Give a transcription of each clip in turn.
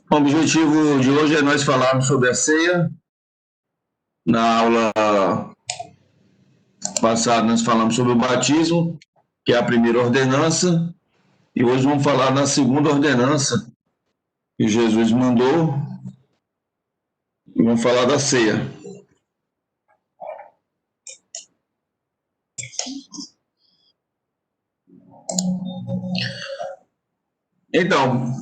O objetivo de hoje é nós falarmos sobre a ceia. Na aula passada nós falamos sobre o batismo, que é a primeira ordenança, e hoje vamos falar na segunda ordenança que Jesus mandou, e vamos falar da ceia. Então,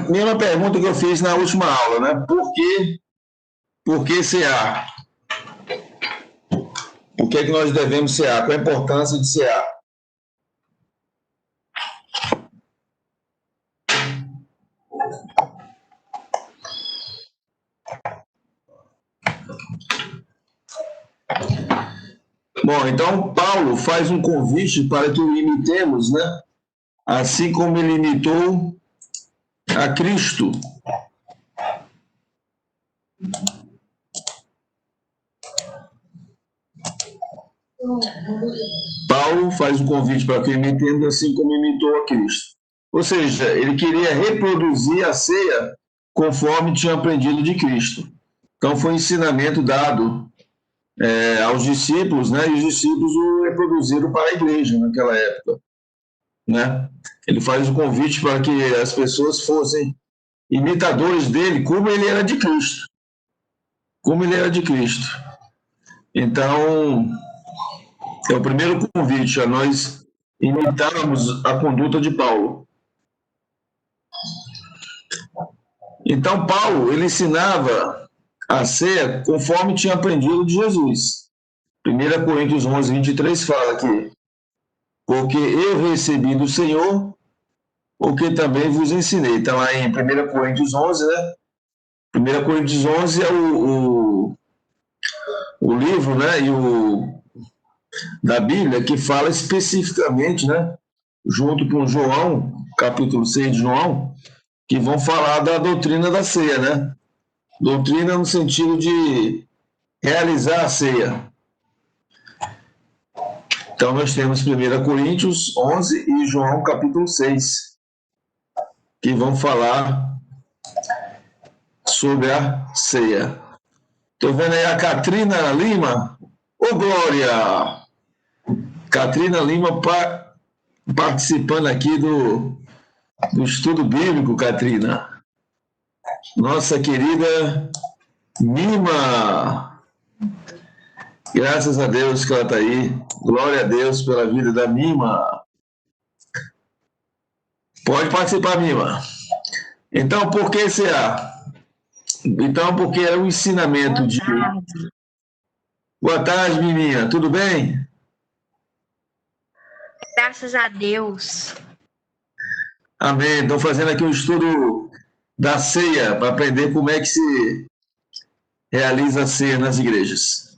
mesma pergunta que eu fiz na última aula, né? Por que cear? Por que nós devemos cear? Qual a importância de cear? Bom, então Paulo faz um convite para que o imitemos, né? Assim como ele imitou a Cristo. Paulo faz um convite para que imitemos assim como imitou a Cristo. Ou seja, ele queria reproduzir a ceia conforme tinha aprendido de Cristo. Então foi um ensinamento dado aos discípulos, né? E os discípulos o reproduziram para a igreja naquela época, né? Ele faz um convite para que as pessoas fossem imitadores dele, como ele era de Cristo. Como ele era de Cristo. Então, é o primeiro convite a nós imitarmos a conduta de Paulo. Então, Paulo, ele ensinava a ceia conforme tinha aprendido de Jesus. 1 Coríntios 11, 23 fala que porque eu recebi do Senhor o que também vos ensinei. Então, lá em 1 Coríntios 11, né? 1 Coríntios 11 é o livro, né? Da Bíblia que fala especificamente, né? Junto com João, capítulo 6 de João, que vão falar da doutrina da ceia, né? Doutrina no sentido de realizar a ceia. Então, nós temos 1 Coríntios 11 e João capítulo 6, que vão falar sobre a ceia. Estou vendo aí a Catrina Lima. Ô, Glória! Catrina Lima participando aqui do estudo bíblico, Catrina. Nossa querida Mima. Graças a Deus que ela está aí. Glória a Deus pela vida da Mima. Pode participar, Mima. Então, por que CA? Então, porque é um ensinamento de... Boa tarde, Miminha. Tudo bem? Graças a Deus. Amém. Estou fazendo aqui um estudo da ceia para aprender como é que se realiza a ceia nas igrejas.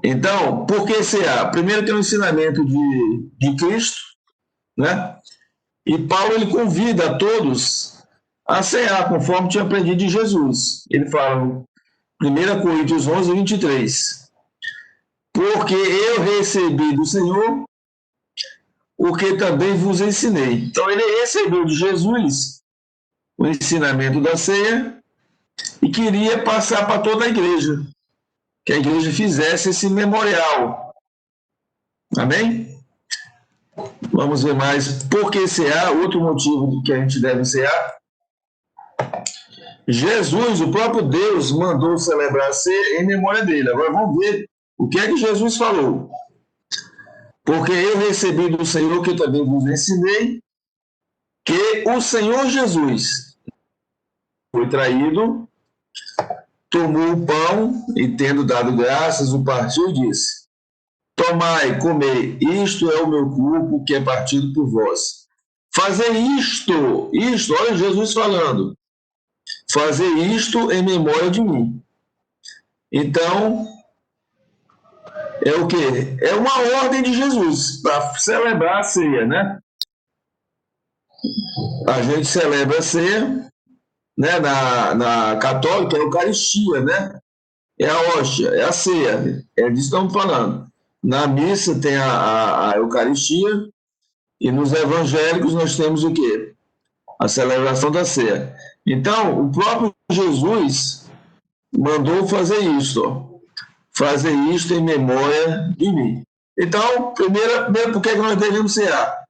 Então, por que CA? Primeiro que é um ensinamento de Cristo, né? E Paulo ele convida a todos a cear conforme tinha aprendido de Jesus. Ele fala, 1 Coríntios 11, 23. Porque eu recebi do Senhor o que também vos ensinei. Então ele recebeu de Jesus o ensinamento da ceia e queria passar para toda a igreja, que a igreja fizesse esse memorial. Amém? Vamos ver mais. Por que cear? Outro motivo que a gente deve cear. Jesus, o próprio Deus, mandou celebrar a ceia em memória dele. Agora vamos ver o que é que Jesus falou. Porque eu recebi do Senhor, que também vos ensinei, que o Senhor Jesus foi traído, tomou o pão e, tendo dado graças, o partiu e disse: tomai, comei, isto é o meu corpo que é partido por vós. Fazer isto, olha Jesus falando, fazer isto em memória de mim. Então, é o quê? É uma ordem de Jesus para celebrar a ceia, né? A gente celebra a ceia, né? Na católica é a Eucaristia, né? É a hóstia, é a ceia, é disso que estamos falando. Na missa tem a Eucaristia e nos evangélicos nós temos o quê? a celebração da ceia. Então, o próprio Jesus mandou fazer isto, ó. Fazer isto em memória de mim. Então, primeiro por que nós devemos cear?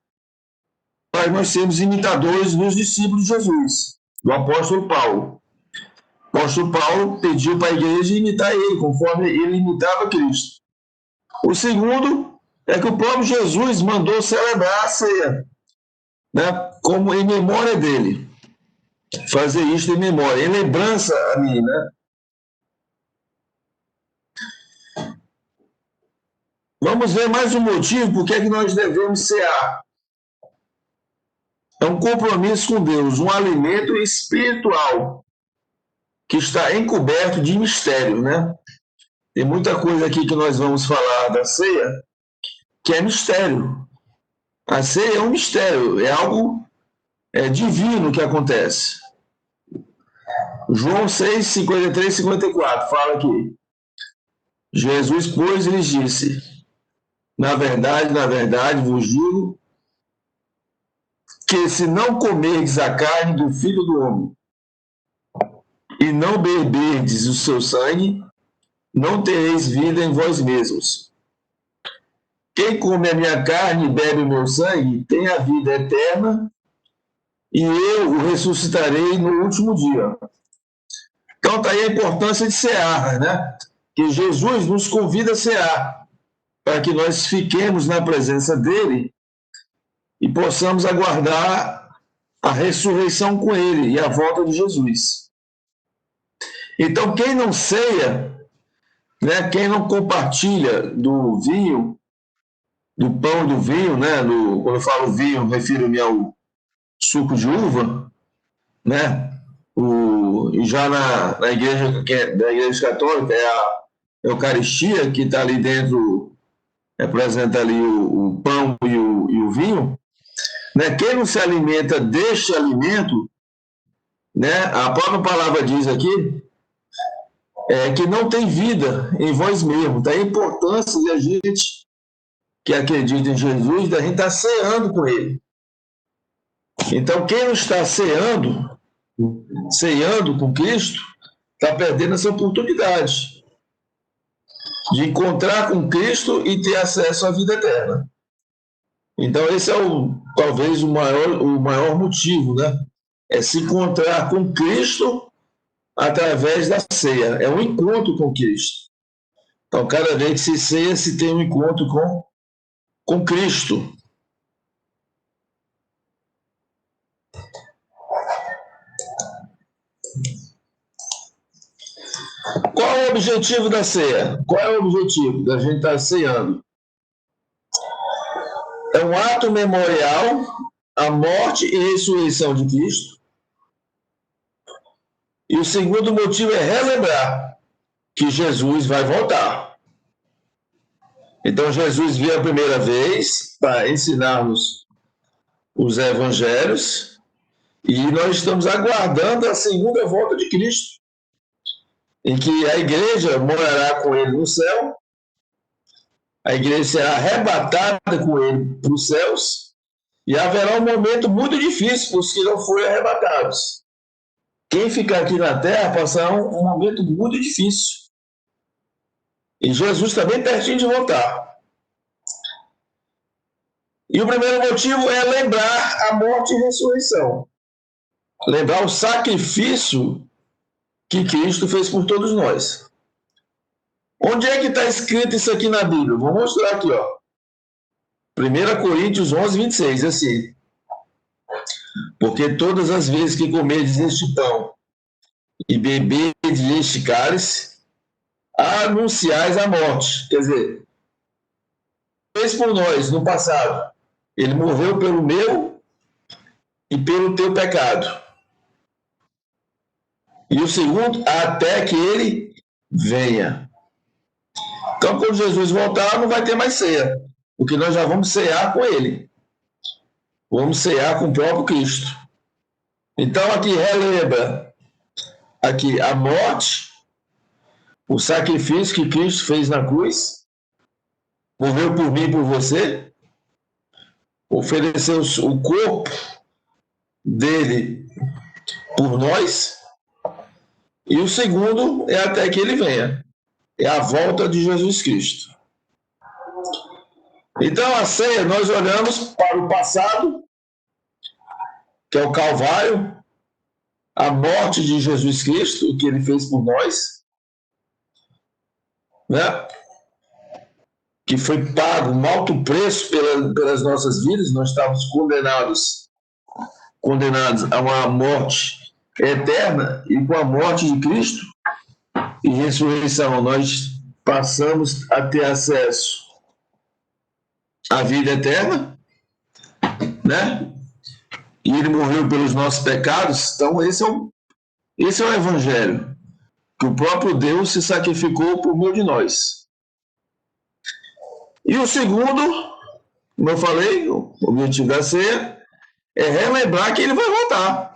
Para nós sermos imitadores dos discípulos de Jesus, do apóstolo Paulo. O apóstolo Paulo pediu para a igreja imitar ele, conforme ele imitava Cristo. O segundo é que o próprio Jesus mandou celebrar a ceia, né, como em memória dele. Fazer isto em memória, em lembrança a mim, né? Vamos ver mais um motivo por que é que nós devemos cear. É um compromisso com Deus, um alimento espiritual que está encoberto de mistério, né? Tem muita coisa aqui que nós vamos falar da ceia que é mistério. A ceia é um mistério, é algo divino que acontece. João 6, 53 e 54 fala aqui. Jesus, pois, lhes disse: na verdade, vos digo que se não comerdes a carne do Filho do Homem e não beberdes o seu sangue, não tereis vida em vós mesmos. Quem come a minha carne e bebe o meu sangue tem a vida eterna, e eu o ressuscitarei no último dia. Então está aí a importância de cear, né? Que Jesus nos convida a cear, para que nós fiquemos na presença dele e possamos aguardar a ressurreição com ele e a volta de Jesus. Então, quem não ceia, né, quem não compartilha do vinho, do pão e do vinho, né, quando eu falo vinho, refiro-me ao suco de uva, né, e já na igreja, da igreja católica, é a Eucaristia, que está ali dentro, representa ali o pão e o vinho, né? Quem não se alimenta deste alimento, né, a própria palavra diz aqui, que não tem vida em vós mesmos. Então, a importância de a gente que acredita em Jesus, da gente estar ceando com ele. Então, quem não está ceando com Cristo, está perdendo essa oportunidade de encontrar com Cristo e ter acesso à vida eterna. Então, esse é talvez o maior motivo, né? É se encontrar com Cristo através da ceia. É um encontro com Cristo. Então, cada vez que se ceia, se tem um encontro com Cristo. Qual é o objetivo da ceia? Qual é o objetivo da gente estar ceando? É um ato memorial à morte e ressurreição de Cristo. E o segundo motivo é relembrar que Jesus vai voltar. Então, Jesus veio a primeira vez para ensinar-nos os evangelhos e nós estamos aguardando a segunda volta de Cristo, em que a igreja morará com ele no céu, a igreja será arrebatada com ele para os céus e haverá um momento muito difícil para os que não forem arrebatados. Quem ficar aqui na terra passará um momento muito difícil. E Jesus também pertinho de voltar. E o primeiro motivo é lembrar a morte e ressurreição. Lembrar o sacrifício que Cristo fez por todos nós. Onde é que está escrito isso aqui na Bíblia? Vou mostrar aqui, ó. 1 Coríntios 11, 26, assim. Porque todas as vezes que comerdes este pão e beberdes este cálice, anunciais a morte. Quer dizer, fez por nós no passado. Ele morreu pelo meu e pelo teu pecado. E o segundo, até que ele venha. Então, quando Jesus voltar, não vai ter mais ceia, porque nós já vamos cear com ele. Vamos cear com o próprio Cristo. Então, aqui relembra aqui a morte, o sacrifício que Cristo fez na cruz, morreu por mim e por você, ofereceu o corpo dele por nós, e o segundo é até que ele venha. É a volta de Jesus Cristo. Então, a ceia, nós olhamos para o passado, que é o Calvário, a morte de Jesus Cristo, o que ele fez por nós, né? Que foi pago um alto preço pelas nossas vidas. Nós estávamos condenados a uma morte eterna, e com a morte de Cristo e ressurreição, nós passamos a ter acesso à vida eterna, né? E ele morreu pelos nossos pecados. Então esse é o evangelho, que o próprio Deus se sacrificou por meio de nós. E o segundo, como eu falei, o objetivo da ceia é relembrar que ele vai voltar.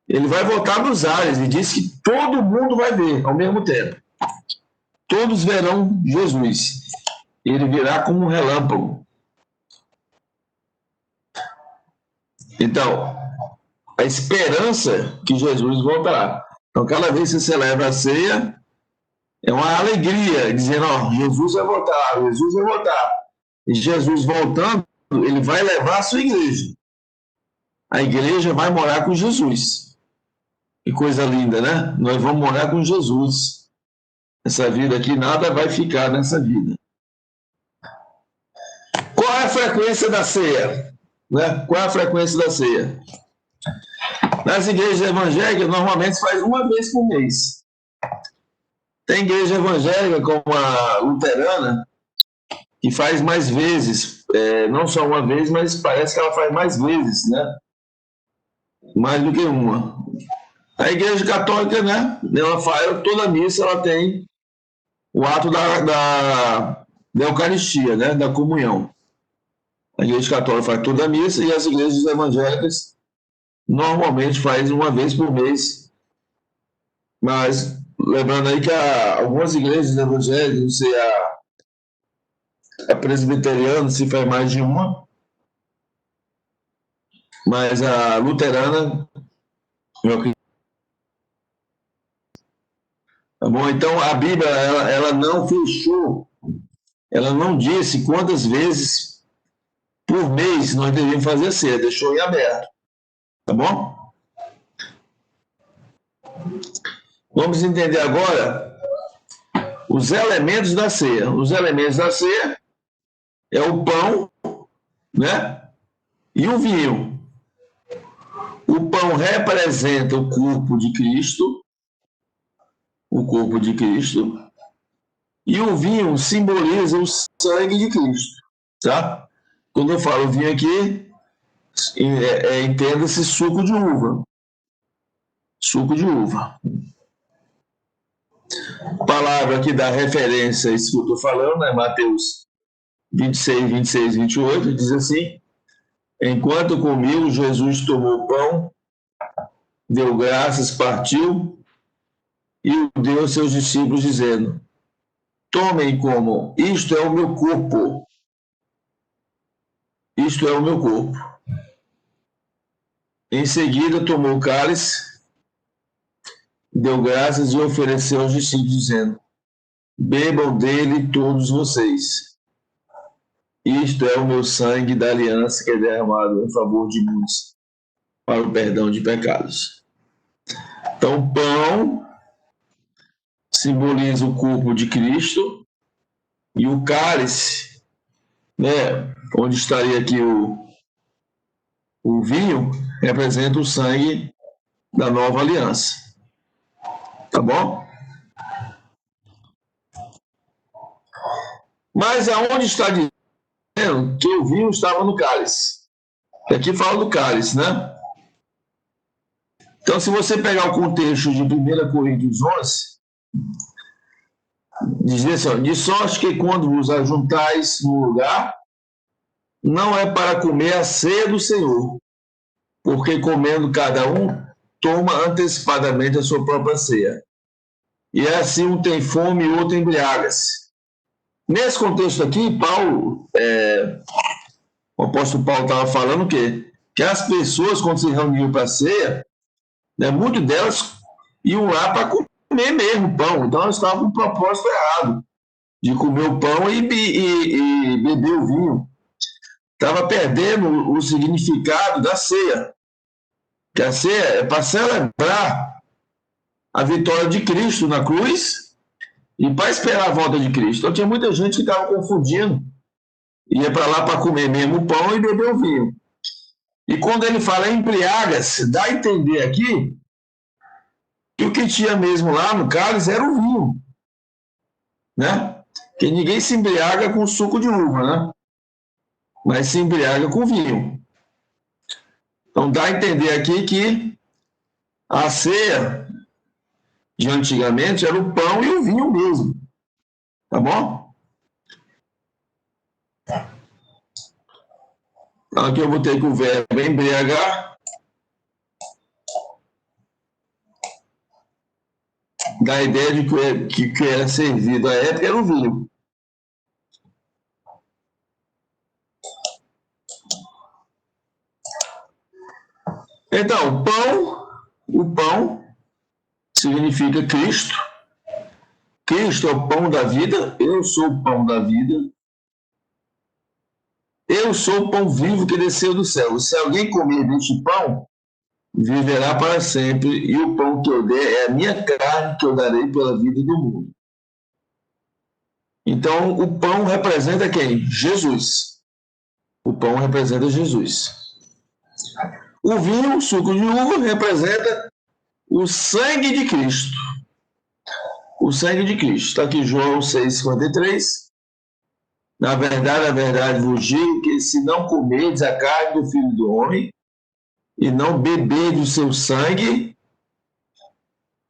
Ele vai voltar nos ares, e diz que todo mundo vai ver ao mesmo tempo. Todos verão Jesus. Ele virá como um relâmpago. Então, a esperança que Jesus voltará. Então, cada vez que você celebra a ceia, é uma alegria, dizendo, ó, Jesus vai voltar, Jesus vai voltar. E Jesus voltando, ele vai levar a sua igreja. A igreja vai morar com Jesus. Que coisa linda, né? Nós vamos morar com Jesus. Essa vida aqui, nada vai ficar nessa vida. Qual é a frequência da ceia? Né? Qual é a frequência da ceia? Nas igrejas evangélicas, normalmente se faz uma vez por mês. Tem igreja evangélica, como a luterana, que faz mais vezes. Não só uma vez, mas parece que ela faz mais vezes, né? Mais do que uma. A igreja católica, né? Ela faz, toda missa ela tem o ato da Eucaristia, né? Da comunhão. A igreja católica faz toda a missa, e as igrejas evangélicas normalmente fazem uma vez por mês. Mas lembrando aí que algumas igrejas evangélicas, não sei, a presbiteriana se faz mais de uma, mas a luterana, tá bom? Então a Bíblia ela não fechou, ela não disse quantas vezes por mês nós devemos fazer a ceia, deixou em aberto, tá bom? Vamos entender agora os elementos da ceia. Os elementos da ceia é o pão, né? E o vinho. O pão representa o corpo de Cristo, e o vinho simboliza o sangue de Cristo, tá? Quando eu falo vinho aqui, entenda-se suco de uva. Suco de uva. Palavra que dá referência a isso que eu estou falando, é Mateus 26, 26, 28, diz assim: enquanto comiam, Jesus tomou o pão, deu graças, partiu e o deu aos seus discípulos, dizendo: tomem e comam, isto é o meu corpo. Isto é o meu corpo. Em seguida, tomou o cálice, deu graças e ofereceu aos discípulos, dizendo: bebam dele todos vocês. Isto é o meu sangue da aliança, que é derramado em favor de muitos para o perdão de pecados. Então, o pão simboliza o corpo de Cristo, e o cálice, né, onde estaria aqui o vinho, representa o sangue da nova aliança. Tá bom? Mas aonde está dizendo que o vinho estava no cálice? Aqui fala do cálice, né? Então, se você pegar o contexto de 1 Coríntios 11, diz assim: de sorte que quando vos ajuntais no lugar, não é para comer a ceia do Senhor, porque comendo cada um, toma antecipadamente a sua própria ceia. E assim um tem fome e o outro embriaga-se. Nesse contexto aqui, o apóstolo Paulo estava falando o quê? que as pessoas, quando se reuniam para a ceia, né, muitas delas iam lá para comer mesmo pão. Então, elas estavam com um propósito errado de comer o pão e beber o vinho. Estava perdendo o significado da ceia. Que a ceia é para celebrar a vitória de Cristo na cruz e para esperar a volta de Cristo. Então, tinha muita gente que estava confundindo. Ia para lá para comer mesmo o pão e beber o vinho. E quando ele fala embriaga-se, dá a entender aqui que o que tinha mesmo lá no cálice era o vinho. Né? Porque ninguém se embriaga com suco de uva, né? Mas se embriaga com vinho. Então dá a entender aqui que a ceia de antigamente era o pão e o vinho mesmo. Tá bom? Então aqui eu botei com o verbo embriagar. Dá a ideia de que era servido à época era o vinho. Então, o pão significa Cristo. Cristo é o pão da vida. Eu sou o pão da vida. Eu sou o pão vivo que desceu do céu. Se alguém comer deste pão, viverá para sempre. E o pão que eu der é a minha carne que eu darei pela vida do mundo. Então, o pão representa quem? Jesus. O pão representa Jesus. O vinho, o suco de uva, representa o sangue de Cristo. O sangue de Cristo. Está aqui João 6,53. Na verdade vos digo que se não comerdes a carne do Filho do Homem e não beberdes o seu sangue,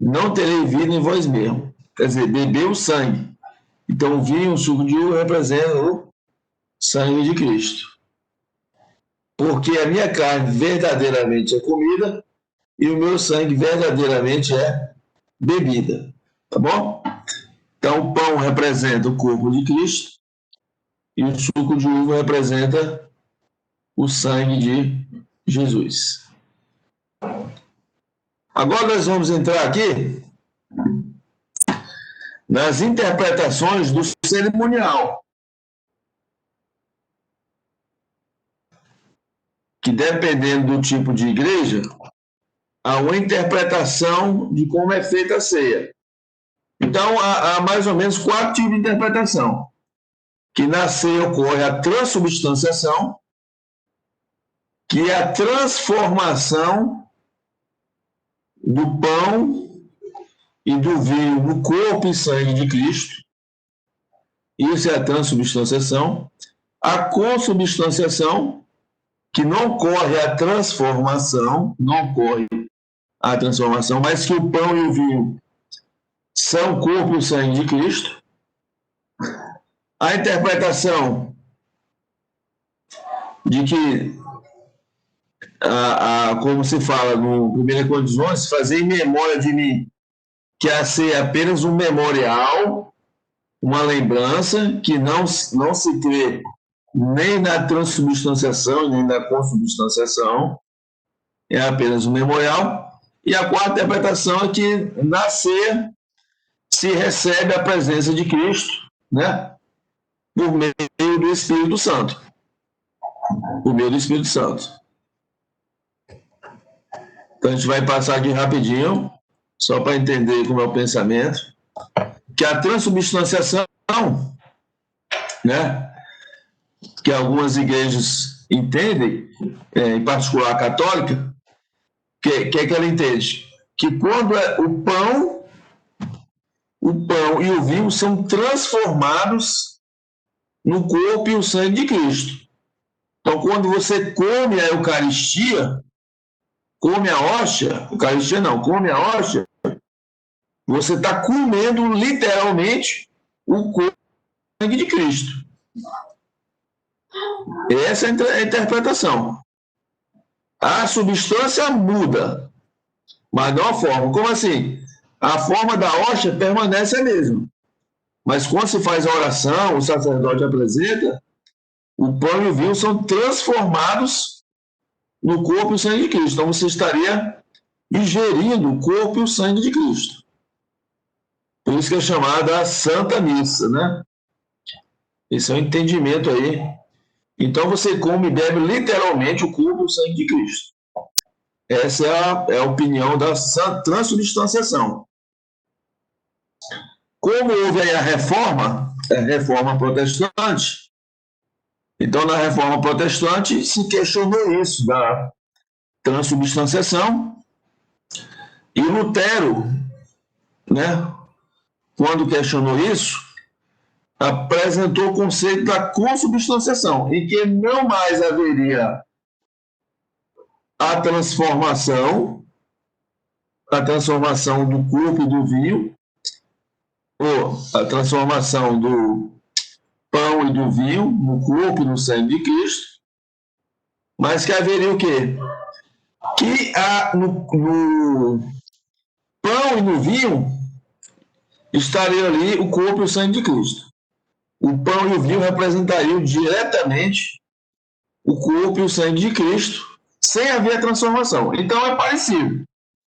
não terei vida em vós mesmo. Quer dizer, beber o sangue. Então o vinho, o suco de uva representa o sangue de Cristo. Porque a minha carne verdadeiramente é comida e o meu sangue verdadeiramente é bebida. Tá bom? Então, o pão representa o corpo de Cristo e o suco de uva representa o sangue de Jesus. Agora nós vamos entrar aqui nas interpretações do cerimonial, que dependendo do tipo de igreja, há uma interpretação de como é feita a ceia. Então, há mais ou menos 4 tipos de interpretação. Que na ceia ocorre a transubstanciação, que é a transformação do pão e do vinho no corpo e sangue de Cristo. Isso é a transubstanciação. A consubstanciação, que não ocorre a transformação, mas que o pão e o vinho são o corpo e o sangue de Cristo. A interpretação de que, como se fala no 1 Coríntios 11, fazer em memória de mim, que a ceia é apenas um memorial, uma lembrança, que não se crê nem na transubstanciação, nem na consubstanciação, é apenas um memorial. E a quarta interpretação é que na ceia se recebe a presença de Cristo, né? Por meio do Espírito Santo. Por meio do Espírito Santo. Então a gente vai passar aqui rapidinho, só para entender como é o pensamento, que a transubstanciação, né, que algumas igrejas entendem, em particular a católica, que é que ela entende? Que quando o pão e o vinho são transformados no corpo e o sangue de Cristo. Então, quando você come a Eucaristia, come a hóstia, Eucaristia não, come a hóstia, você está comendo literalmente o corpo e o sangue de Cristo. Essa é a interpretação. A substância muda, mas não a forma. Como assim? A forma da hóstia permanece a mesma. Mas quando se faz a oração, o sacerdote apresenta, o pão e o vinho são transformados no corpo e o sangue de Cristo. Então você estaria ingerindo o corpo e o sangue de Cristo. Por isso que é chamada a Santa Missa, né? Esse é o entendimento aí. Então você come e bebe literalmente o corpo e o sangue de Cristo. Essa é a opinião da transubstanciação. Como houve aí a reforma protestante, então na reforma protestante se questionou isso da transubstanciação, e Lutero, né, quando questionou isso, apresentou o conceito da consubstanciação, em que não mais haveria a transformação do corpo e do vinho, ou a transformação do pão e do vinho no corpo e no sangue de Cristo, mas que haveria o quê? Que no pão e no vinho estaria ali o corpo e o sangue de Cristo. O pão e o vinho representariam diretamente o corpo e o sangue de Cristo, sem haver transformação. Então é parecido,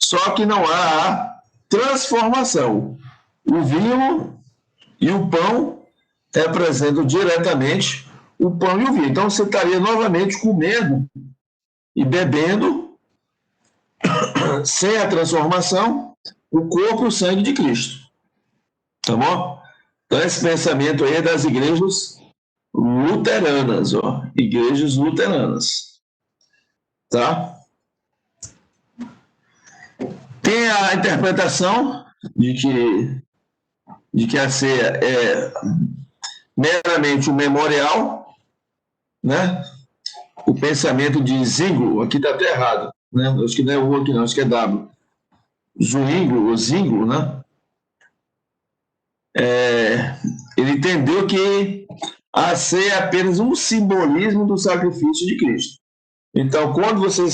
só que não há a transformação. O vinho e o pão representam diretamente o pão e o vinho. Então você estaria novamente comendo e bebendo, sem a transformação, o corpo e o sangue de Cristo. Tá bom? Então esse pensamento aí é das igrejas luteranas, ó. Igrejas luteranas. Tá? Tem a interpretação de que a ceia é meramente um memorial, né? O pensamento de Zwingli, aqui está até errado, né? Acho que não é o outro, não, acho que é W. Zwingli, né? Ele entendeu que a ceia é apenas um simbolismo do sacrifício de Cristo. Então, quando você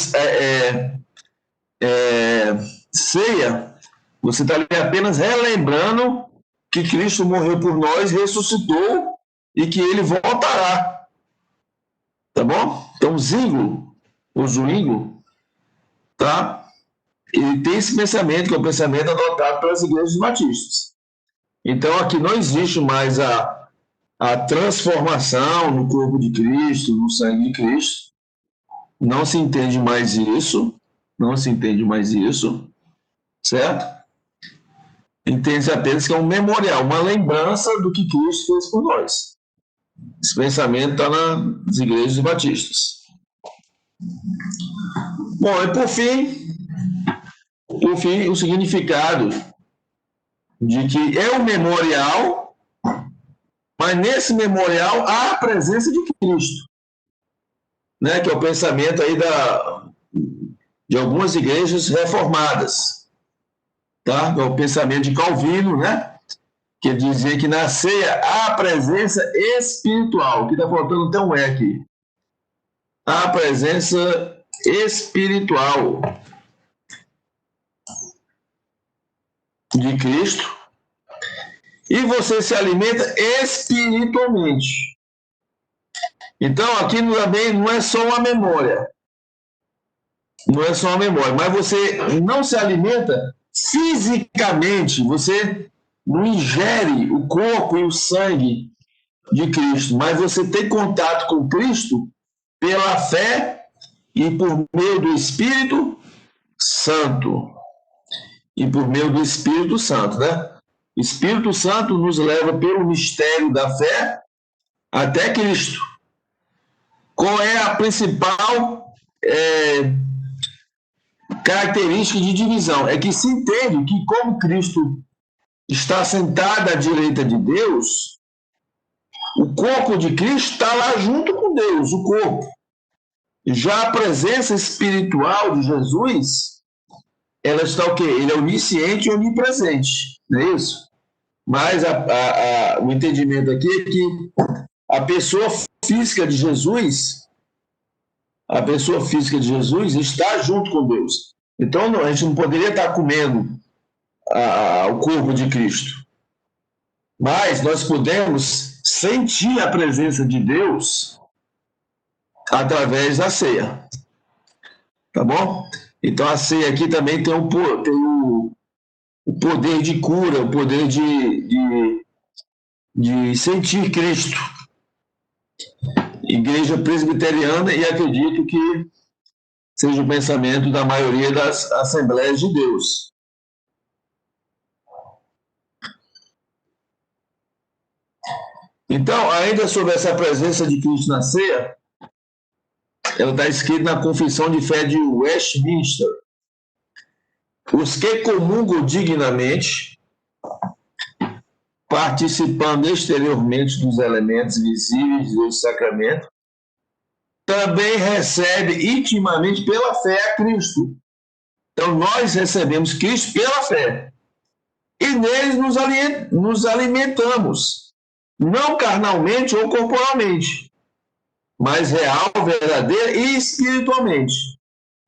ceia, você está ali apenas relembrando que Cristo morreu por nós, ressuscitou e que ele voltará. Tá bom? Então, Zwingli, tá? Ele tem esse pensamento, que é o pensamento adotado pelas igrejas batistas. Então, aqui não existe mais a transformação no corpo de Cristo, no sangue de Cristo. Não se entende mais isso. Certo? Entende-se apenas que é um memorial, uma lembrança do que Cristo fez por nós. Esse pensamento está nas igrejas batistas. Bom, e por fim, o significado de que é um memorial, mas nesse memorial há a presença de Cristo, né? Que é o pensamento aí de algumas igrejas reformadas. Tá? É o pensamento de Calvino, né? Que dizia que na ceia há a presença espiritual, que está faltando até um E aqui. Há a presença espiritual de Cristo, e você se alimenta espiritualmente. Então, aqui também não é só uma memória. Mas você não se alimenta fisicamente, você não ingere o corpo e o sangue de Cristo, mas você tem contato com Cristo pela fé e por meio do Espírito Santo. Né? O Espírito Santo nos leva pelo mistério da fé até Cristo. Qual é a principal característica de divisão? É que se entende que, como Cristo está sentado à direita de Deus, o corpo de Cristo está lá junto com Deus, o corpo. Já a presença espiritual de Jesus, ela está o quê? Ele é onisciente e onipresente, não é isso? Mas o entendimento aqui é que a pessoa física de Jesus está junto com Deus. Então, a gente não poderia estar comendo o corpo de Cristo. Mas nós podemos sentir a presença de Deus através da ceia. Tá bom? Então a ceia aqui também tem o poder de cura, o poder de sentir Cristo. Igreja presbiteriana, e acredito que seja o pensamento da maioria das Assembleias de Deus. Então, ainda sobre essa presença de Cristo na ceia, ela está escrita na Confissão de Fé de Westminster. Os que comungam dignamente, participando exteriormente dos elementos visíveis do sacramento, também recebe intimamente pela fé a Cristo. Então, nós recebemos Cristo pela fé. E neles nos alimentamos, não carnalmente ou corporalmente, mas real, verdadeira e espiritualmente.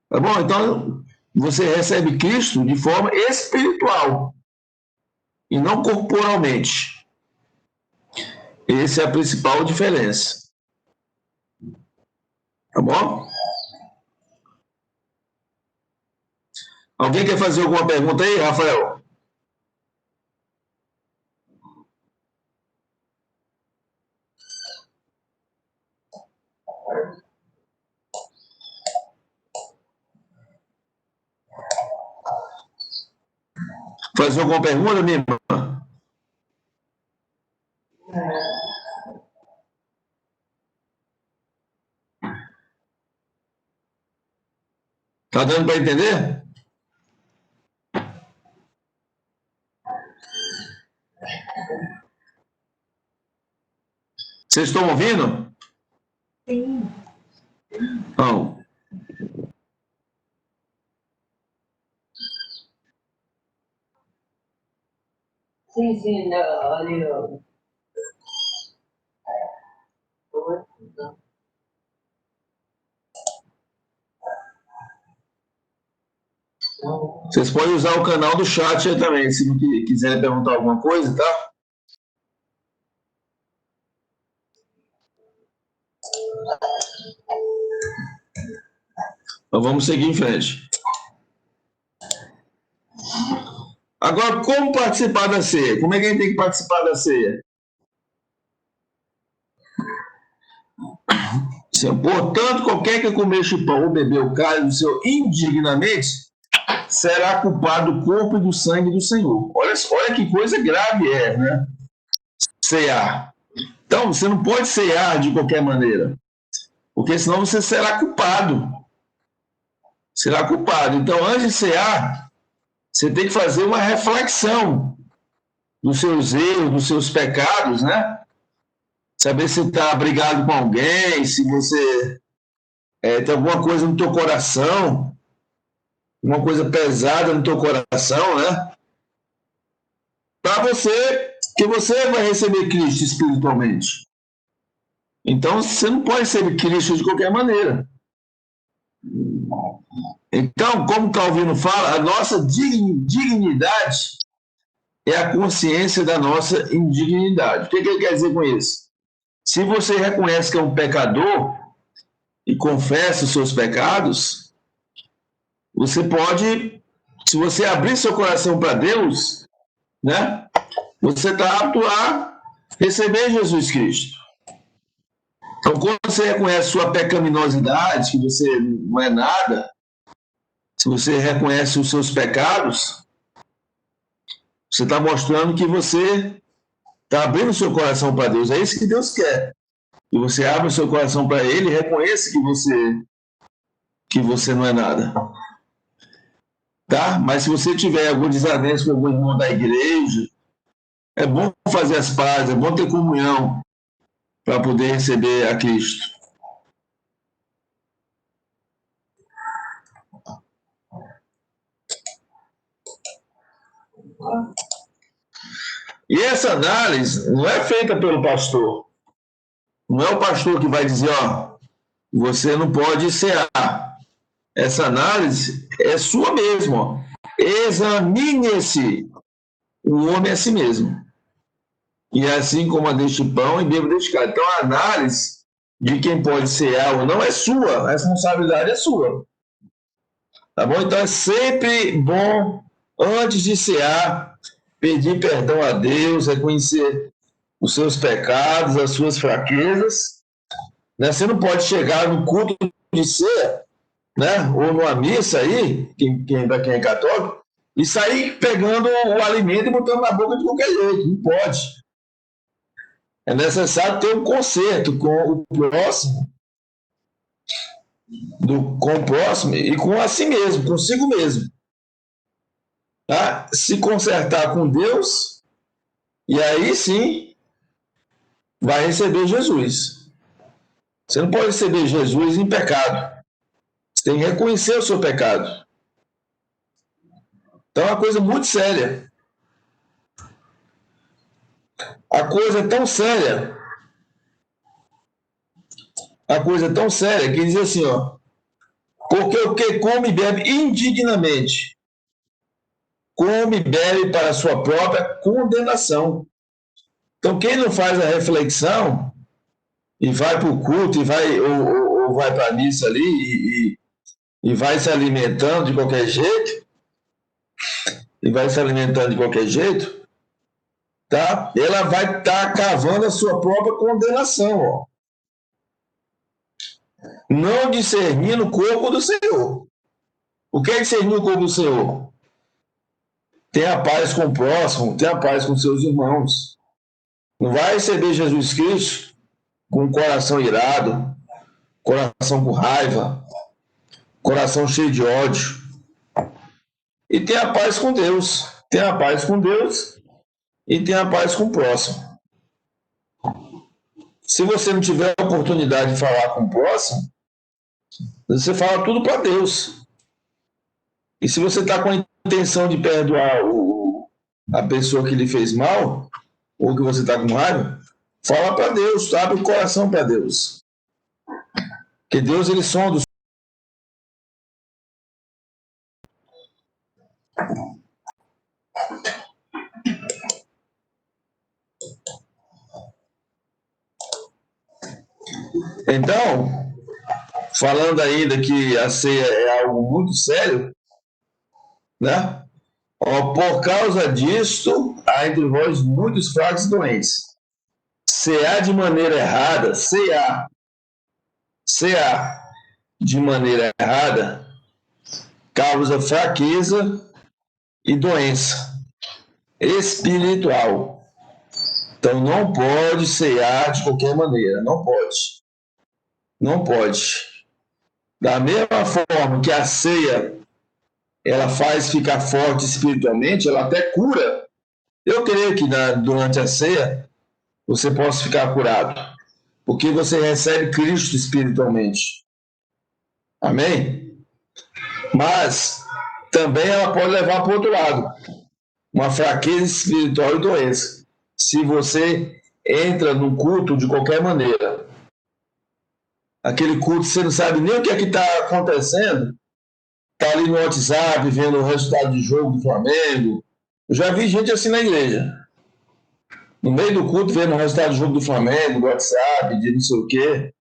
Tá bom? Então, você recebe Cristo de forma espiritual e não corporalmente. Essa é a principal diferença. Tá bom? Alguém quer fazer alguma pergunta aí, Rafael? Fazer alguma pergunta, minha irmã? Tá dando para entender? Vocês estão ouvindo? Sim. Não. Sim, ali. Vocês podem usar o canal do chat aí também, se não quiserem perguntar alguma coisa, tá? Então vamos seguir em frente. Agora, como participar da ceia? Como é que a gente tem que participar da ceia? Portanto, qualquer que comer este pão ou beber o cálice do Senhor indignamente, será culpado do corpo e do sangue do Senhor. Olha que coisa grave é, né? Cear. Então, você não pode cear de qualquer maneira, porque senão você será culpado. Será culpado. Então, antes de cear, você tem que fazer uma reflexão dos seus erros, dos seus pecados, né? Saber se está brigado com alguém, se você tem alguma coisa no teu coração, uma coisa pesada no teu coração, né? Para você, que você vai receber Cristo espiritualmente. Então, você não pode receber Cristo de qualquer maneira. Então, como Calvino fala, a nossa dignidade é a consciência da nossa indignidade. O que ele quer dizer com isso? Se você reconhece que é um pecador e confessa os seus pecados, você pode, se você abrir seu coração para Deus, né, você está apto a receber Jesus Cristo. Então, quando você reconhece sua pecaminosidade, que você não é nada, se você reconhece os seus pecados, você está mostrando que você está abrindo o seu coração para Deus. É isso que Deus quer. E você abre o seu coração para Ele e reconheça que você não é nada. Tá? Mas se você tiver algum desavenço com algum irmão da igreja, é bom fazer as pazes, é bom ter comunhão para poder receber a Cristo. E essa análise não é feita pelo pastor. Não é o pastor que vai dizer, ó, você não pode cear. Essa análise é sua mesmo. Ó. Examine-se o homem a si mesmo. E assim como a deste pão e beba deste cálice. Então a análise de quem pode cear ou não é sua. A responsabilidade é sua. Tá bom? Então é sempre bom, antes de cear, pedir perdão a Deus, reconhecer os seus pecados, as suas fraquezas. Né? Você não pode chegar no culto de ceia, né? Ou numa missa aí, para quem é católico, e sair pegando o alimento e botando na boca de qualquer jeito. Não pode. É necessário ter um conserto com o próximo, com o próximo e com a si mesmo, consigo mesmo. Tá? Se consertar com Deus, e aí sim vai receber Jesus. Você não pode receber Jesus em pecado. Você tem que reconhecer o seu pecado. Então é uma coisa muito séria. A coisa é tão séria que diz assim, ó, porque o que come e bebe indignamente, come e bebe para a sua própria condenação. Então quem não faz a reflexão e vai para o culto ou vai para a missa ali e vai se alimentando de qualquer jeito, tá? Ela vai estar cavando a sua própria condenação, ó. Não discernindo o corpo do Senhor. O que é discernir o corpo do Senhor? Tenha paz com o próximo, tenha paz com seus irmãos. Não vai receber Jesus Cristo com o coração irado, coração com raiva, coração cheio de ódio. E tenha paz com Deus. Tenha paz com Deus e tenha paz com o próximo. Se você não tiver a oportunidade de falar com o próximo, você fala tudo para Deus. E se você está com a intenção de perdoar a pessoa que lhe fez mal, ou que você está com raiva, fala para Deus, abre o coração para Deus. Porque Deus, ele sonda os... Então, falando ainda que a ceia é algo muito sério, né? Por causa disto, há entre vós muitos fracos e doentes. Cear de maneira errada, cear de maneira errada, causa fraqueza e doença espiritual. Então não pode cear de qualquer maneira, não pode. Não pode. Da mesma forma que a ceia ela faz ficar forte espiritualmente, ela até cura. Eu creio que durante a ceia você possa ficar curado, porque você recebe Cristo espiritualmente. Amém? Mas também ela pode levar para o outro lado, uma fraqueza espiritual e doença. Se você entra no culto de qualquer maneira, aquele culto você não sabe nem o que é que está acontecendo, está ali no WhatsApp vendo o resultado de jogo do Flamengo. Eu já vi gente assim na igreja, no meio do culto vendo o resultado do jogo do Flamengo, do WhatsApp, de não sei o quê.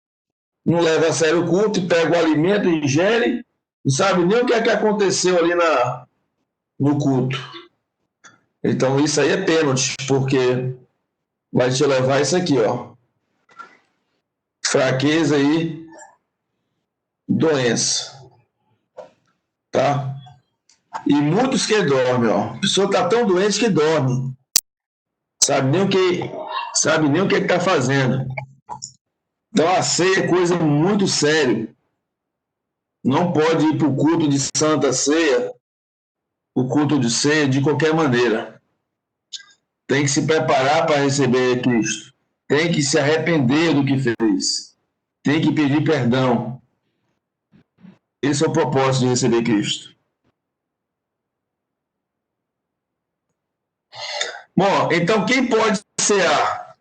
Não leva a sério o culto, pega o alimento, ingere, não sabe nem o que é que aconteceu ali no culto. Então isso aí é pênalti, porque vai te levar isso aqui, ó. Fraqueza e doença. Tá? E muitos que dormem, ó. A pessoa tá tão doente que dorme. Sabe nem o que está fazendo. Então a ceia é coisa muito séria. Não pode ir para o culto de Santa Ceia, o culto de ceia de qualquer maneira. Tem que se preparar para receber Cristo. Tem que se arrepender do que fez. Tem que pedir perdão. Esse é o propósito de receber Cristo. Bom, então quem pode cear?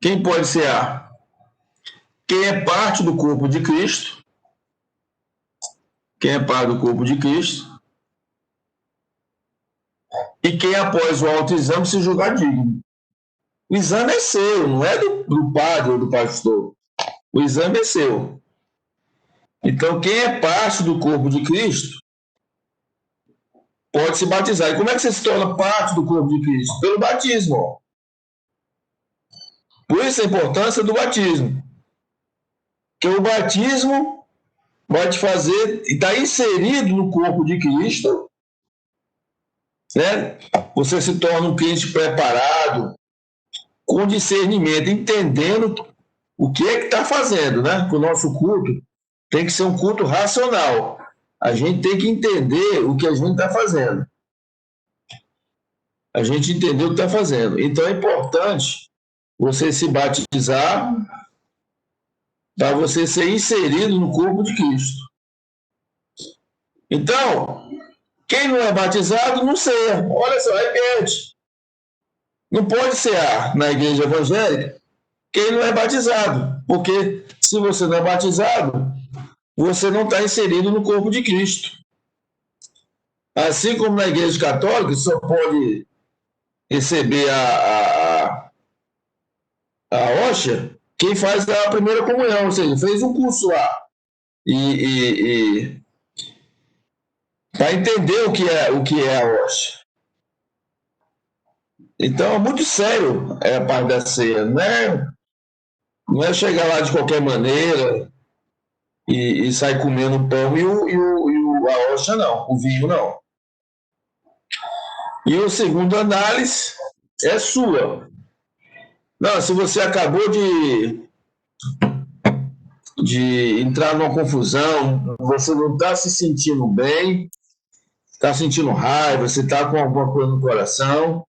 Quem pode cear? Quem é parte do corpo de Cristo. Quem é parte do corpo de Cristo. E quem, após o autoexame, se julgar digno. O exame é seu, não é do padre ou do pastor. O exame é seu. Então, quem é parte do corpo de Cristo pode se batizar. E como é que você se torna parte do corpo de Cristo? Pelo batismo. Por isso a importância do batismo. Porque o batismo vai te fazer, está inserido no corpo de Cristo, né? Você se torna um crente preparado, com discernimento, entendendo o que é que está fazendo, né? O nosso culto tem que ser um culto racional. A gente tem que entender o que a gente está fazendo. A gente entender o que está fazendo. Então é importante você se batizar para você ser inserido no corpo de Cristo. Então, quem não é batizado, não ceia. Olha só, repete. Não pode cear na igreja evangélica quem não é batizado. Porque se você não é batizado, você não está inserido no corpo de Cristo. Assim como na igreja católica, só pode receber a hóstia quem faz a primeira comunhão, ou seja, fez um curso lá. Para entender o que é a hóstia. Então é muito sério a parte da ceia, não é chegar lá de qualquer maneira e sair comendo o pão e a hóstia não, o vinho não. E o segundo análise é sua. Não, se você acabou de entrar numa confusão, você não está se sentindo bem, está sentindo raiva, você está com alguma coisa no coração,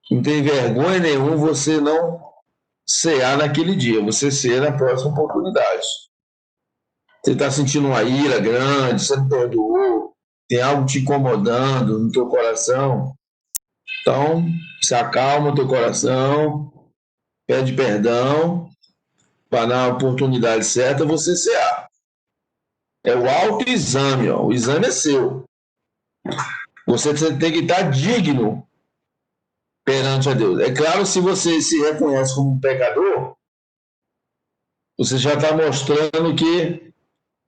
não tem vergonha nenhuma você não cear naquele dia, você ceia na próxima oportunidade. Você está sentindo uma ira grande, você não perdoou, tem algo te incomodando no teu coração, então se acalma o teu coração, pede perdão, para na oportunidade certa você cear. É o autoexame, ó. O exame é seu. Você tem que estar digno perante a Deus. É claro, se você se reconhece como um pecador, você já está mostrando que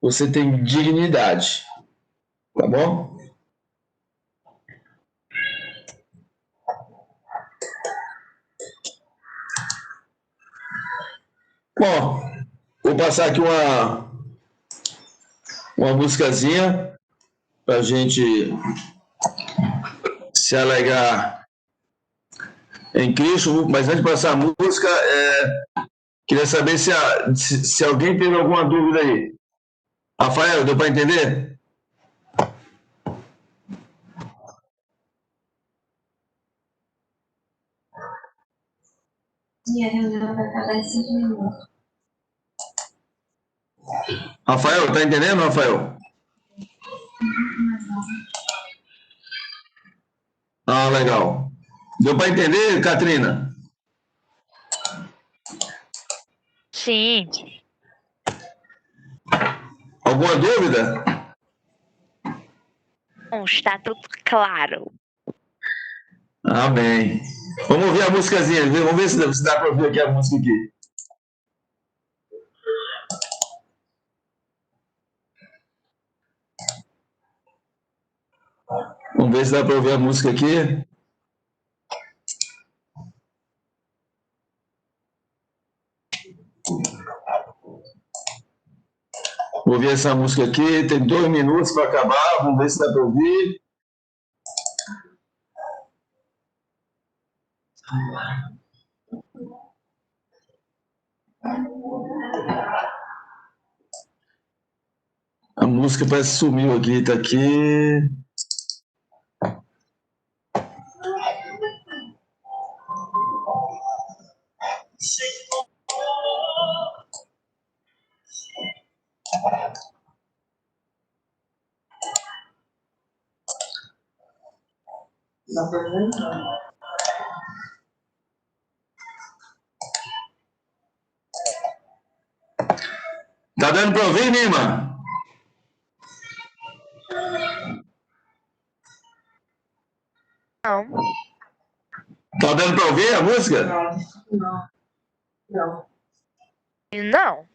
você tem dignidade. Tá bom? Bom, vou passar aqui uma musicazinha para a gente se alegrar em Cristo. Mas antes de passar a música, queria saber se alguém teve alguma dúvida aí. Rafael, deu para entender? E a reunião vai acabar em 5 minutos. Rafael, tá entendendo, Rafael? Ah, legal. Deu para entender, Katrina? Sim. Alguma dúvida? Bom, está tudo claro. Amém. Vamos ouvir a musicazinha, vamos ver se dá para ouvir aqui a música aqui. Vamos ver se dá para ouvir a música aqui. Vou ouvir essa música aqui, tem 2 minutos para acabar, vamos ver se dá para ouvir. A música parece que sumiu aqui, tá aqui. Tá dando para ouvir, Nima? Não. Tá dando para ouvir a música? Não. Não.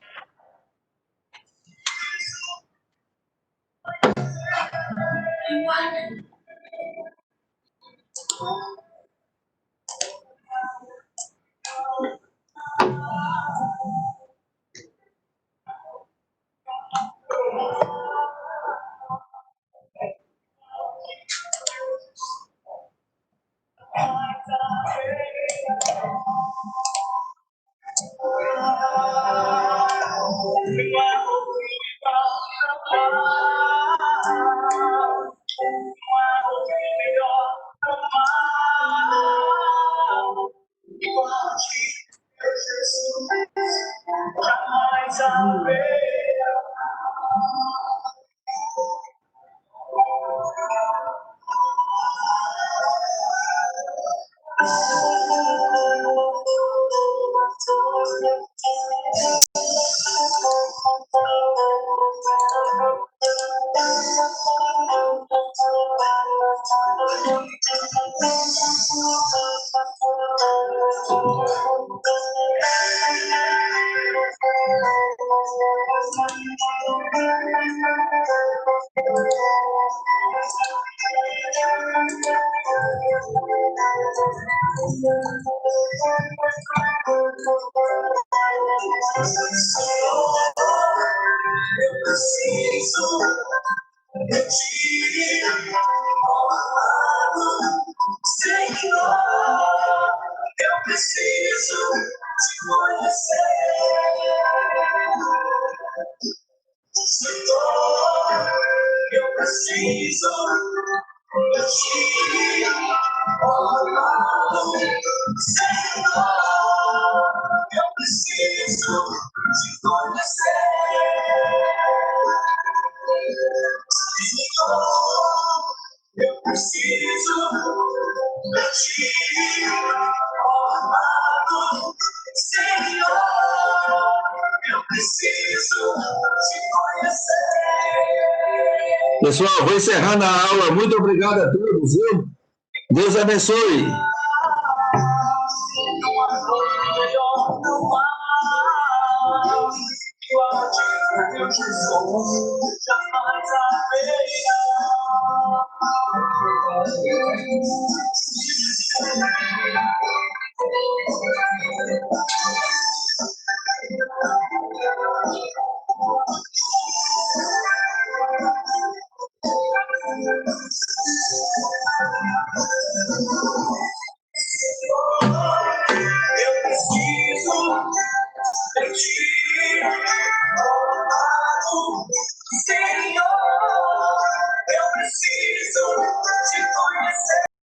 Pessoal, vou encerrando a aula. Muito obrigado a todos, viu? Deus abençoe. Senhor, eu preciso te conhecer.